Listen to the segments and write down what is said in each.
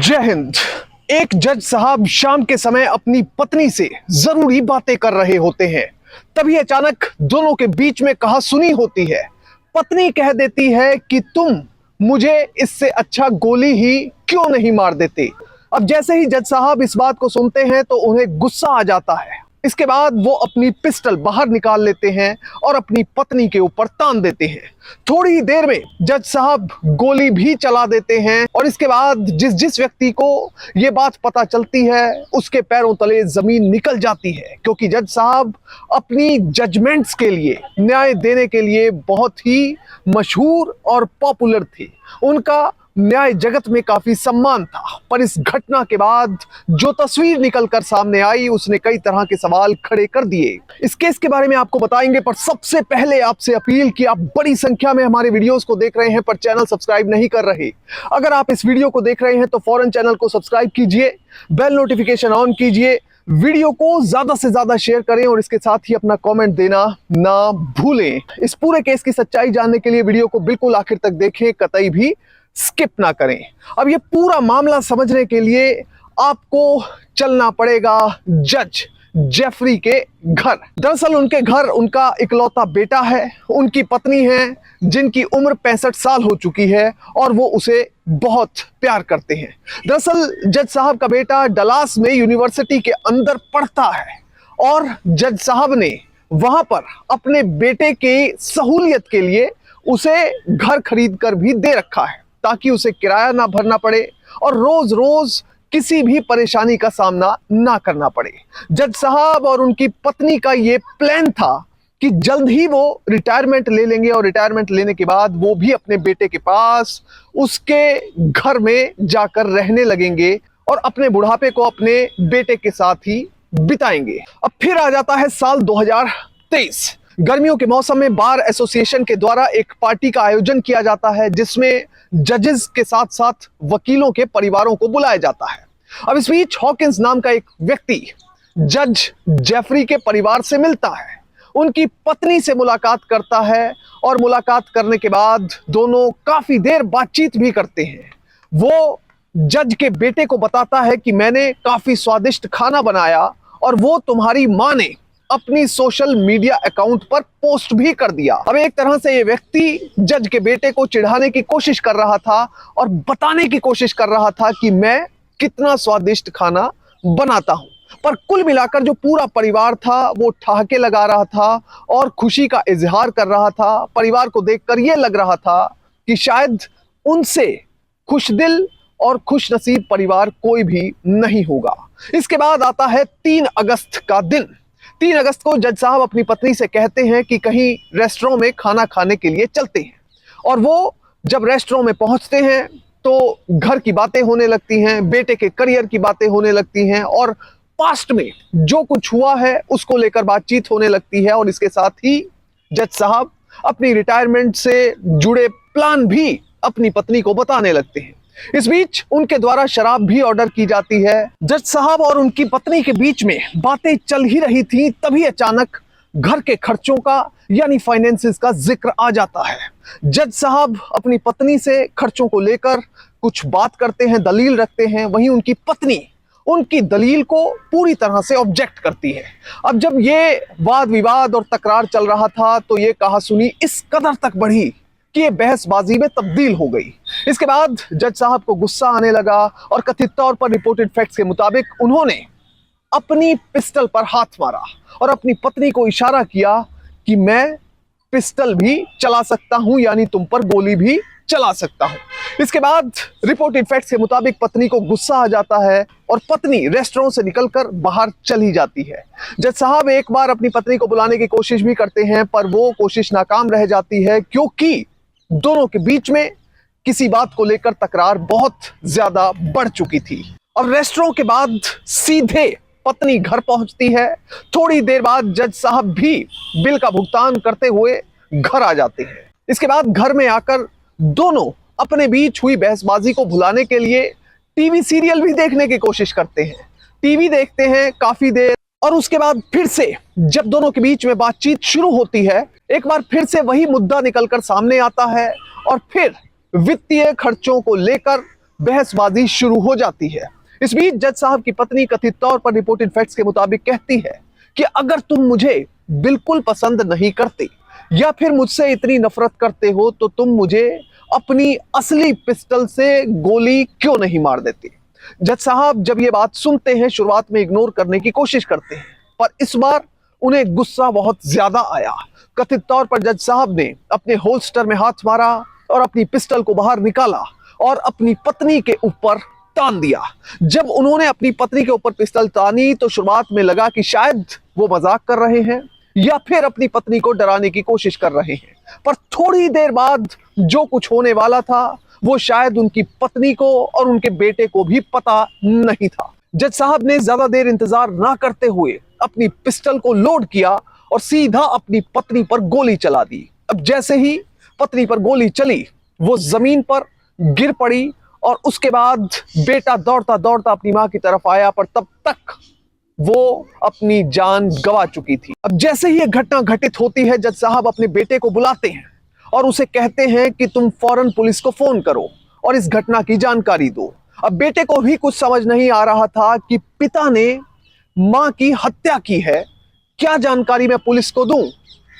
जय हिंद। एक जज साहब शाम के समय अपनी पत्नी से जरूरी बातें कर रहे होते हैं। तभी अचानक दोनों के बीच में कहासुनी होती है। पत्नी कह देती है कि तुम मुझे इससे अच्छा गोली ही क्यों नहीं मार देते। अब जैसे ही जज साहब इस बात को सुनते हैं तो उन्हें गुस्सा आ जाता है। इसके बाद वो अपनी पिस्टल बाहर निकाल लेते हैं और अपनी पत्नी के ऊपर तान देते हैं। थोड़ी ही देर में जज साहब गोली भी चला देते हैं और इसके बाद जिस जिस व्यक्ति को ये बात पता चलती है उसके पैरों तले जमीन निकल जाती है, क्योंकि जज साहब अपनी जजमेंट्स के लिए, न्याय देने के लिए बहुत ही मशहूर और पॉपुलर थे। उनका न्याय जगत में काफी सम्मान था। पर इस घटना के बाद जो तस्वीर निकलकर सामने आई उसने कई तरह के सवाल खड़े कर दिए। इस केस के बारे में आपको बताएंगे, पर सबसे पहले आपसे अपील कि आप बड़ी संख्या में हमारे वीडियोस को देख रहे हैं पर चैनल सब्सक्राइब नहीं कर रहे। अगर आप इस वीडियो को देख रहे हैं तो फौरन चैनल को सब्सक्राइब कीजिए, बेल नोटिफिकेशन ऑन कीजिए, वीडियो को ज्यादा से ज्यादा शेयर करें और इसके साथ ही अपना कमेंट देना ना भूलें। इस पूरे केस की सच्चाई जानने के लिए वीडियो को बिल्कुल आखिर तक देखें, कतई भी स्किप ना करें। अब ये पूरा मामला समझने के लिए आपको चलना पड़ेगा जज जेफरी के घर। दरअसल उनके घर उनका इकलौता बेटा है, उनकी पत्नी है जिनकी उम्र 65 साल हो चुकी है और वो उसे बहुत प्यार करते हैं। दरअसल जज साहब का बेटा डलास में यूनिवर्सिटी के अंदर पढ़ता है और जज साहब ने वहां पर अपने बेटे की सहूलियत के लिए उसे घर खरीद कर भी दे रखा है ताकि उसे किराया ना भरना पड़े और रोज रोज किसी भी परेशानी का सामना ना करना पड़े। जज साहब और उनकी पत्नी का ये प्लान था कि जल्द ही वो रिटायरमेंट ले लेंगे और रिटायरमेंट लेने के बाद वो भी अपने बेटे के पास उसके घर में जाकर रहने लगेंगे और अपने बुढ़ापे को अपने बेटे के साथ ही बिताएंगे। अब फिर आ जाता है साल 2023। गर्मियों के मौसम में बार एसोसिएशन के द्वारा एक पार्टी का आयोजन किया जाता है जिसमें जजेस के साथ साथ वकीलों के परिवारों को बुलाया जाता है। अब इस बीच हॉकिंस नाम का एक व्यक्ति जज जेफरी के परिवार से मिलता है, उनकी पत्नी से मुलाकात करता है और मुलाकात करने के बाद दोनों काफी देर बातचीत भी करते हैं। वो जज के बेटे को बताता है कि मैंने काफी स्वादिष्ट खाना बनाया और वो तुम्हारी मां ने अपनी सोशल मीडिया अकाउंट पर पोस्ट भी कर दिया। अब एक तरह से ये व्यक्ति जज के बेटे को चिढ़ाने की कोशिश कर रहा था और बताने की कोशिश कर रहा था कि मैं कितना स्वादिष्ट खाना बनाता हूं। पर कुल मिलाकर जो पूरा परिवार था वो ठहाके लगा रहा था और खुशी का इजहार कर रहा था। परिवार को देखकर यह लग रहा था कि शायद उनसे खुशदिल और खुशनसीब परिवार कोई भी नहीं होगा। इसके बाद आता है 3 अगस्त का दिन। 3 अगस्त को जज साहब अपनी पत्नी से कहते हैं कि कहीं रेस्टोरेंट में खाना खाने के लिए चलते हैं और वो जब रेस्टोरेंट में पहुंचते हैं तो घर की बातें होने लगती हैं, बेटे के करियर की बातें होने लगती हैं और पास्ट में जो कुछ हुआ है उसको लेकर बातचीत होने लगती है और इसके साथ ही जज साहब अपनी रिटायरमेंट से जुड़े प्लान भी अपनी पत्नी को बताने लगते हैं। इस बीच उनके द्वारा शराब भी ऑर्डर की जाती है। जज साहब और उनकी पत्नी के बीच में बातें चल ही रही थी, तभी अचानक घर के खर्चों का यानी फाइनेंसेस का जिक्र आ जाता है। जज साहब अपनी पत्नी से खर्चों को लेकर कुछ बात करते हैं, दलील रखते हैं, वहीं उनकी पत्नी उनकी दलील को पूरी तरह से ऑब्जेक्ट करती है। अब जब ये वाद विवाद और तकरार चल रहा था तो ये कहासुनी इस कदर तक बढ़ी कि ये बहसबाजी में तब्दील हो गई। इसके बाद जज साहब को गुस्सा आने लगा और कथित तौर पर रिपोर्टेड फैक्ट्स के मुताबिक उन्होंने अपनी पिस्टल पर हाथ मारा और अपनी पत्नी को इशारा किया कि मैं पिस्टल भी चला सकता हूं, यानी तुम पर गोली भी चला सकता हूं। इसके बाद रिपोर्टेड फैक्ट्स के मुताबिक पत्नी को गुस्सा आ जाता है और पत्नी रेस्टोरेंट से निकलकर बाहर चली जाती है। जज साहब एक बार अपनी पत्नी को बुलाने की कोशिश भी करते हैं पर वो कोशिश नाकाम रह जाती है क्योंकि दोनों के बीच में किसी बात को लेकर तकरार बहुत ज्यादा बढ़ चुकी थी। और रेस्टोरेंट के बाद सीधे पत्नी घर पहुंचती है। थोड़ी देर बाद जज साहब भी बिल का भुगतान करते हुए घर आ जाते हैं। इसके बाद घर में आकर दोनों अपने बीच हुई बहसबाजी को भुलाने के लिए टीवी सीरियल भी देखने की कोशिश करते हैं। टीवी देखते हैं काफी देर और उसके बाद फिर से जब दोनों के बीच में बातचीत शुरू होती है, एक बार फिर से वही मुद्दा निकलकर सामने आता है और फिर वित्तीय खर्चों को लेकर बहसबाजी शुरू हो जाती है। इस बीच जज साहब की पत्नी कथित तौर पर रिपोर्टेड फैक्ट्स के मुताबिक कहती है कि अगर तुम मुझे बिल्कुल पसंद नहीं करते या फिर मुझसे इतनी नफरत करते हो तो तुम मुझे अपनी असली पिस्टल से गोली क्यों नहीं मार देते। जज साहब जब ये बात सुनते हैं शुरुआत में इग्नोर करने की कोशिश करते हैं, पर इस बार उन्हें गुस्सा बहुत ज्यादा आया। कथित तौर पर जज साहब ने अपने होल्स्टर में हाथ मारा और अपनी पिस्टल को बाहर निकाला और अपनी पत्नी के ऊपर तान दिया। जब उन्होंने अपनी पत्नी के ऊपर पिस्टल तानी तो शुरुआत में लगा कि शायद वो मजाक कर रहे हैं या फिर अपनी पत्नी को डराने की कोशिश कर रहे हैं, पर थोड़ी देर बाद जो कुछ होने वाला था वो शायद उनकी पत्नी को और उनके बेटे को भी पता नहीं था। जज साहब ने ज्यादा देर इंतजार ना करते हुए अपनी पिस्टल को लोड किया और सीधा अपनी पत्नी पर गोली चला दी। अब जैसे ही पत्नी पर गोली चली वो जमीन पर गिर पड़ी और उसके बाद बेटा दौड़ता दौड़ता अपनी मां की तरफ आया, पर तब तक वो अपनी जान गंवा चुकी थी। अब जैसे ही यह घटना घटित होती है जज साहब अपने बेटे को बुलाते हैं और उसे कहते हैं कि तुम फौरन पुलिस को फोन करो और इस घटना की जानकारी दो। अब बेटे को भी कुछ समझ नहीं आ रहा था कि पिता ने मां की हत्या की है, क्या जानकारी मैं पुलिस को दूं,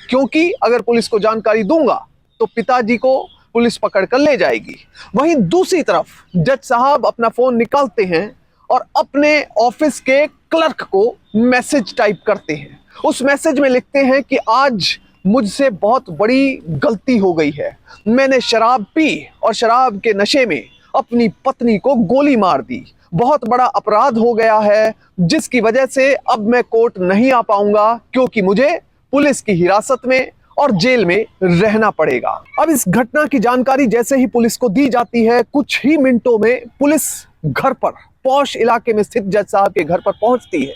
क्योंकि अगर पुलिस को जानकारी दूंगा तो पिताजी को पुलिस पकड़ कर ले जाएगी। वहीं दूसरी तरफ जज साहब अपना फोन निकालते हैं और अपने ऑफिस के क्लर्क को मैसेज टाइप करते हैं। उस मैसेज में लिखते हैं कि आज मुझसे बहुत बड़ी गलती हो गई है, मैंने शराब पी और शराब के नशे में अपनी पत्नी को गोली मार दी। बहुत बड़ा अपराध हो गया है जिसकी वजह से अब मैं कोर्ट नहीं आ पाऊंगा क्योंकि मुझे पुलिस की हिरासत में और जेल में रहना पड़ेगा। अब इस घटना की जानकारी जैसे ही पुलिस को दी जाती है कुछ ही मिनटों में पुलिस घर पर, पॉश इलाके में स्थित जज साहब के घर पर पहुंचती है।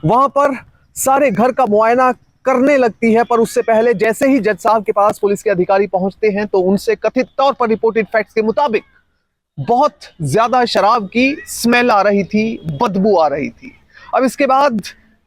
वहां पर सारे घर का मुआयना करने लगती है, पर उससे पहले जैसे ही जज साहब के पास पुलिस के अधिकारी पहुंचते हैं तो उनसे कथित तौर पर रिपोर्टेड फैक्ट्स के मुताबिक बहुत ज्यादा शराब की स्मेल आ रही थी, बदबू आ रही थी। अब इसके बाद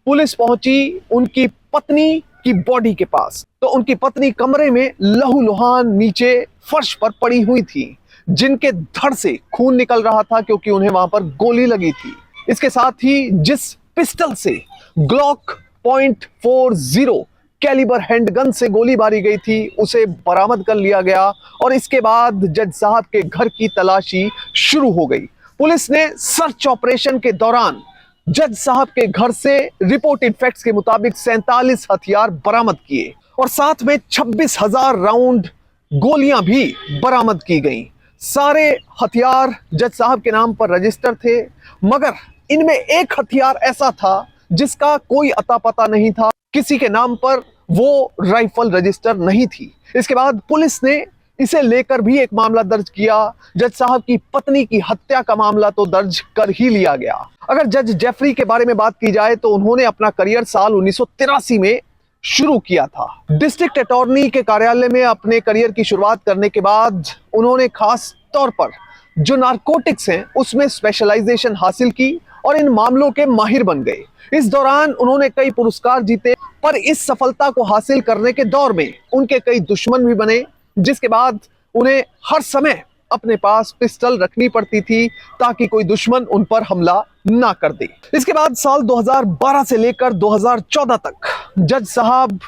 पुलिस पहुंची उनकी पत्नी की बॉडी के पास, तो उनकी पत्नी कमरे में लहूलुहान नीचे फर्श पर पड़ी हुई थी, जिनके धड़ से खून निकल रहा था क्योंकि उन्हें वहां पर गोली लगी थी। इसके साथ ही जिस पिस्टल से ग्लॉक .40 कैलिबर हैंडगन से गोली मारी गई थी उसे बरामद कर लिया गया और इसके बाद जज साहब के घर की तलाशी शुरू हो गई। पुलिस ने सर्च ऑपरेशन के दौरान जज साहब के घर से रिपोर्टेड फैक्ट्स के मुताबिक 47 हथियार बरामद किए और साथ में 26,000 राउंड गोलियां भी बरामद की गईं। सारे हथियार जज साहब के नाम पर रजिस्टर थे, मगर इनमें एक हथियार ऐसा था जिसका कोई अता पता नहीं था, किसी के नाम पर वो राइफल रजिस्टर नहीं थी। इसके बाद पुलिस ने इसे लेकर भी एक मामला दर्ज किया। जज साहब की पत्नी की हत्या का मामला तो दर्ज कर ही लिया गया। अगर जज जेफरी के बारे में बात की जाए तो उन्होंने अपना करियर साल 1983 में शुरू किया था। डिस्ट्रिक्ट अटॉर्नी के कार्यालय में अपने करियर की शुरुआत करने के बाद उन्होंने खास तौर पर जो नारकोटिक्स हैं उसमें स्पेशलाइजेशन हासिल की और इन मामलों के माहिर बन गए। इस दौरान उन्होंने कई पुरस्कार जीते, पर इस सफलता को हासिल करने के दौर में उनके कई दुश्मन भी बने, जिसके बाद उन्हें हर समय अपने पास पिस्टल रखनी पड़ती थी ताकि कोई दुश्मन उन पर हमला ना कर दे। इसके बाद साल 2012 से लेकर 2014 तक जज साहब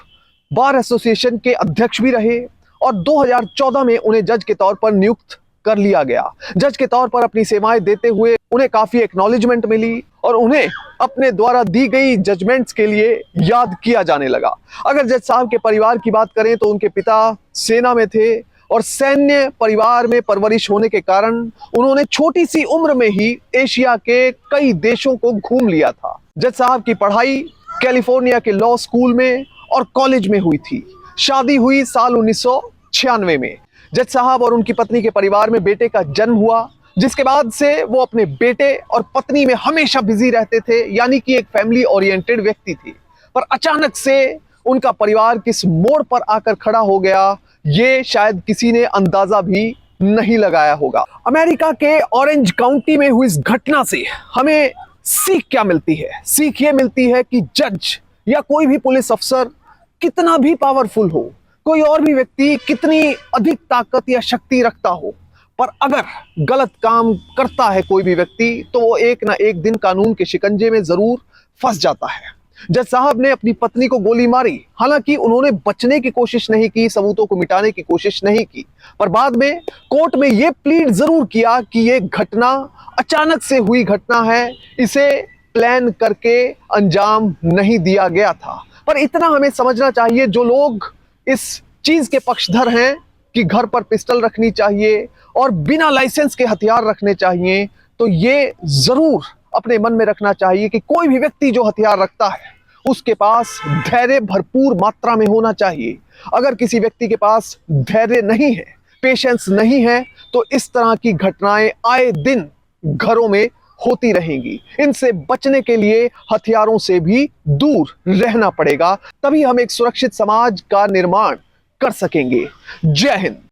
बार एसोसिएशन के अध्यक्ष भी रहे और 2014 में उन्हें जज के तौर पर नियुक्त कर लिया गया। जज के तौर पर अपनी सेवाएं देते हुए उन्हें काफी एक्नॉलेजमेंट मिली और उन्हें अपने द्वारा दी गई जजमेंट्स के लिए याद किया जाने लगा। अगर जज साहब के परिवार की बात करें तो उनके पिता सेना में थे और सैन्य परिवार में परवरिश होने के कारण उन्होंने छोटी सी उम्र में ही एशिया के कई देशों को घूम लिया था। जज साहब की पढ़ाई कैलिफोर्निया के लॉ स्कूल में और कॉलेज में हुई थी। शादी हुई साल 1996 में। जज साहब और उनकी पत्नी के परिवार में बेटे का जन्म हुआ, जिसके बाद से वो अपने बेटे और पत्नी में हमेशा बिजी रहते थे, यानी कि एक फैमिली ओरिएंटेड व्यक्ति थे। पर अचानक से उनका परिवार किस मोड़ पर आकर खड़ा हो गया ये शायद किसी ने अंदाजा भी नहीं लगाया होगा। अमेरिका के ऑरेंज काउंटी में हुई इस घटना से हमें सीख क्या मिलती है? सीख ये मिलती है कि जज या कोई भी पुलिस अफसर कितना भी पावरफुल हो, कोई और भी व्यक्ति कितनी अधिक ताकत या शक्ति रखता हो, पर अगर गलत काम करता है कोई भी व्यक्ति तो वो एक ना एक दिन कानून के शिकंजे में जरूर फंस जाता है। जज साहब ने अपनी पत्नी को गोली मारी, हालांकि उन्होंने बचने की कोशिश नहीं की, सबूतों को मिटाने की कोशिश नहीं की, पर बाद में कोर्ट में यह प्लीड जरूर किया कि यह घटना अचानक से हुई घटना है, इसे प्लान करके अंजाम नहीं दिया गया था। पर इतना हमें समझना चाहिए, जो लोग इस चीज के पक्षधर हैं कि घर पर पिस्टल रखनी चाहिए और बिना लाइसेंस के हथियार रखने चाहिए, तो ये जरूर अपने मन में रखना चाहिए कि कोई भी व्यक्ति जो हथियार रखता है उसके पास धैर्य भरपूर मात्रा में होना चाहिए। अगर किसी व्यक्ति के पास धैर्य नहीं है, पेशेंस नहीं है, तो इस तरह की घटनाएं आए दिन घरों में होती रहेंगी। इनसे बचने के लिए हथियारों से भी दूर रहना पड़ेगा, तभी हम एक सुरक्षित समाज का निर्माण कर सकेंगे। जय हिंद।